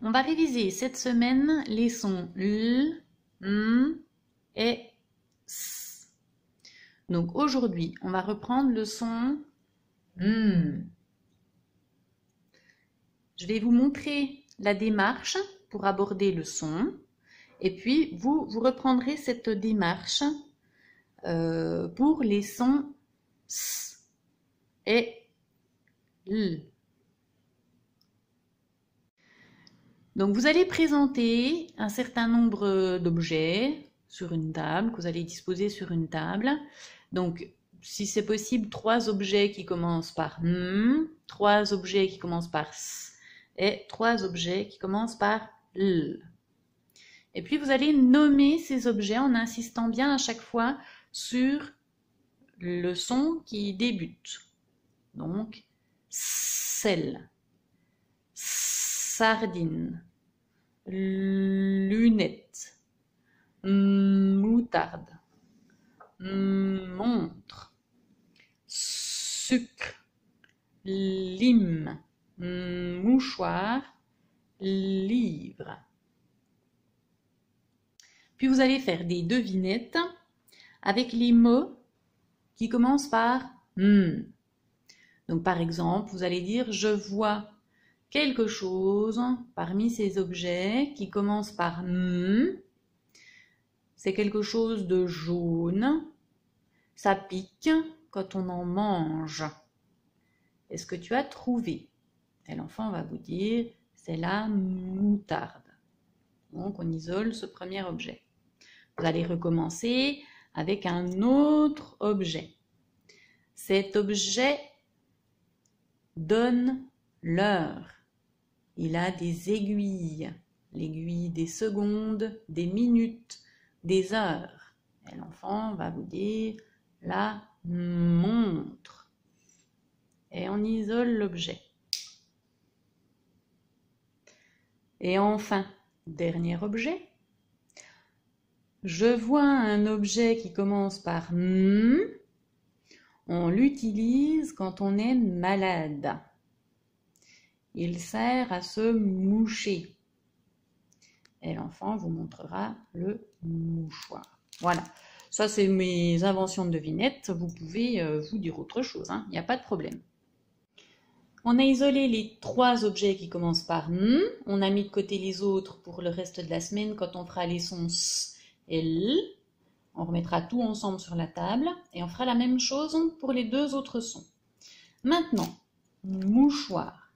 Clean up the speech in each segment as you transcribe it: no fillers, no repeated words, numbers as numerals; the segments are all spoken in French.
On va réviser cette semaine les sons L, M et S. Donc aujourd'hui, on va reprendre le son M. Je vais vous montrer la démarche pour aborder le son. Et puis, vous reprendrez cette démarche pour les sons S et L. Donc, vous allez présenter un certain nombre d'objets sur une table, que vous allez disposer sur une table. Donc, si c'est possible, 3 objets qui commencent par M, 3 objets qui commencent par S et 3 objets qui commencent par L. Et puis, vous allez nommer ces objets en insistant bien à chaque fois sur le son qui débute. Donc, sel, sardine, lunette, moutarde, montre, sucre, lime, mouchoir, livre. Puis vous allez faire des devinettes avec les mots qui commencent par M. Donc par exemple, vous allez dire « Je vois quelque chose parmi ces objets qui commence par M. C'est quelque chose de jaune. Ça pique quand on en mange. Est-ce que tu as trouvé ?» Et l'enfant va vous dire « C'est la moutarde. » Donc on isole ce premier objet. Vous allez recommencer avec un autre objet. Cet objet donne l'heure. Il a des aiguilles, l'aiguille des secondes, des minutes, des heures. Et l'enfant va vous dire la montre. Et on isole l'objet. Et enfin, dernier objet. Je vois un objet qui commence par M. On l'utilise quand on est malade. Il sert à se moucher. Et l'enfant vous montrera le mouchoir. Voilà. Ça, c'est mes inventions de devinettes. Vous pouvez vous dire autre chose, hein. Il n'y a pas de problème. On a isolé les 3 objets qui commencent par M. On a mis de côté les autres pour le reste de la semaine quand on fera les sons S et L. On remettra tout ensemble sur la table et on fera la même chose pour les 2 autres sons. Maintenant, mouchoir,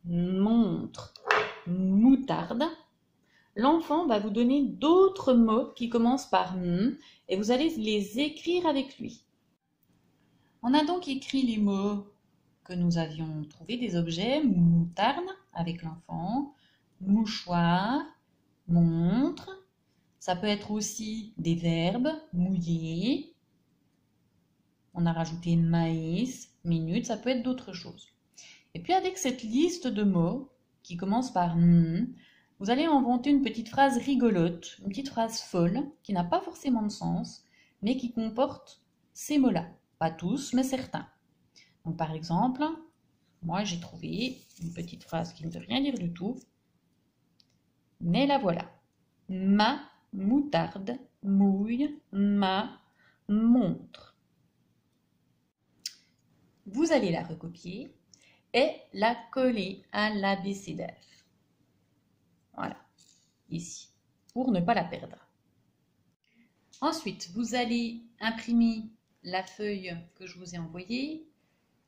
montre, moutarde. L'enfant va vous donner d'autres mots qui commencent par M et vous allez les écrire avec lui. On a donc écrit les mots que nous avions trouvés des objets, moutarde avec l'enfant, mouchoir, montre. Ça peut être aussi des verbes, mouiller. On a rajouté maïs, minute, ça peut être d'autres choses. Et puis avec cette liste de mots qui commence par M, vous allez inventer une petite phrase rigolote, une petite phrase folle, qui n'a pas forcément de sens, mais qui comporte ces mots-là. Pas tous, mais certains. Donc par exemple, moi j'ai trouvé une petite phrase qui ne veut rien dire du tout, mais la voilà. Ma moutarde mouille ma montre. Vous allez la recopier et la coller à l'abécédaire. Voilà, ici, pour ne pas la perdre. Ensuite, vous allez imprimer la feuille que je vous ai envoyée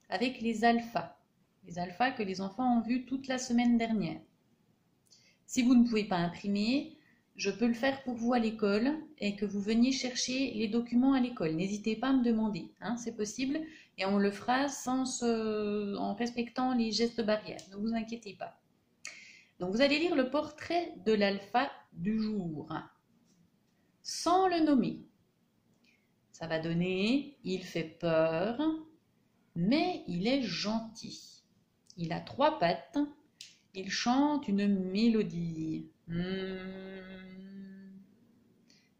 avec les alphas que les enfants ont vus toute la semaine dernière. Si vous ne pouvez pas imprimer, je peux le faire pour vous à l'école et que vous veniez chercher les documents à l'école. N'hésitez pas à me demander, hein, c'est possible et on le fera en respectant les gestes barrières, ne vous inquiétez pas. Donc vous allez lire le portrait de l'alpha du jour, sans le nommer. Ça va donner, il fait peur, mais il est gentil. Il a 3 pattes, il chante une mélodie.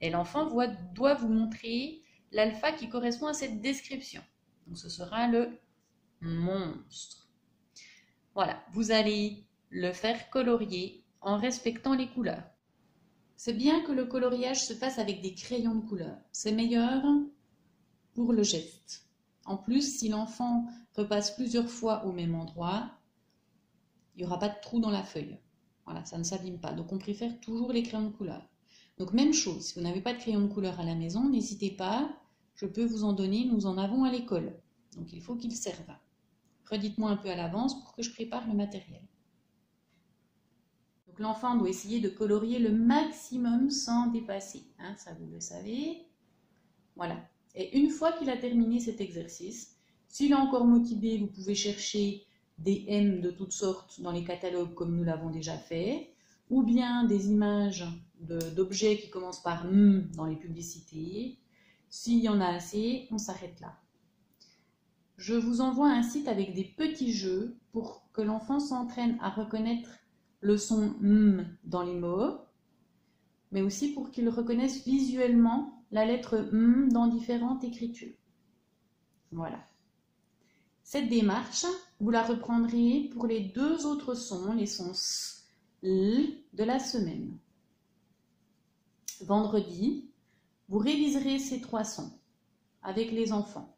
Et l'enfant doit vous montrer l'alpha qui correspond à cette description. Donc ce sera le monstre. Voilà, vous allez le faire colorier en respectant les couleurs. C'est bien que le coloriage se fasse avec des crayons de couleur. C'est meilleur pour le geste. En plus, si l'enfant repasse plusieurs fois au même endroit, il n'y aura pas de trou dans la feuille. Voilà, ça ne s'abîme pas. Donc on préfère toujours les crayons de couleur. Donc même chose, si vous n'avez pas de crayon de couleur à la maison, n'hésitez pas, je peux vous en donner, nous en avons à l'école. Donc il faut qu'ils servent. Redites-moi un peu à l'avance pour que je prépare le matériel. Donc l'enfant doit essayer de colorier le maximum sans dépasser, hein, ça vous le savez. Voilà. Et une fois qu'il a terminé cet exercice, s'il est encore motivé, vous pouvez chercher des M de toutes sortes dans les catalogues comme nous l'avons déjà fait, ou bien des images d'objets qui commencent par M dans les publicités. S'il y en a assez, on s'arrête là. Je vous envoie un site avec des petits jeux pour que l'enfant s'entraîne à reconnaître le son M dans les mots, mais aussi pour qu'il reconnaisse visuellement la lettre M dans différentes écritures. Voilà. Cette démarche, vous la reprendrez pour les deux autres sons, les sons S, L de la semaine. Vendredi, vous réviserez ces 3 sons avec les enfants.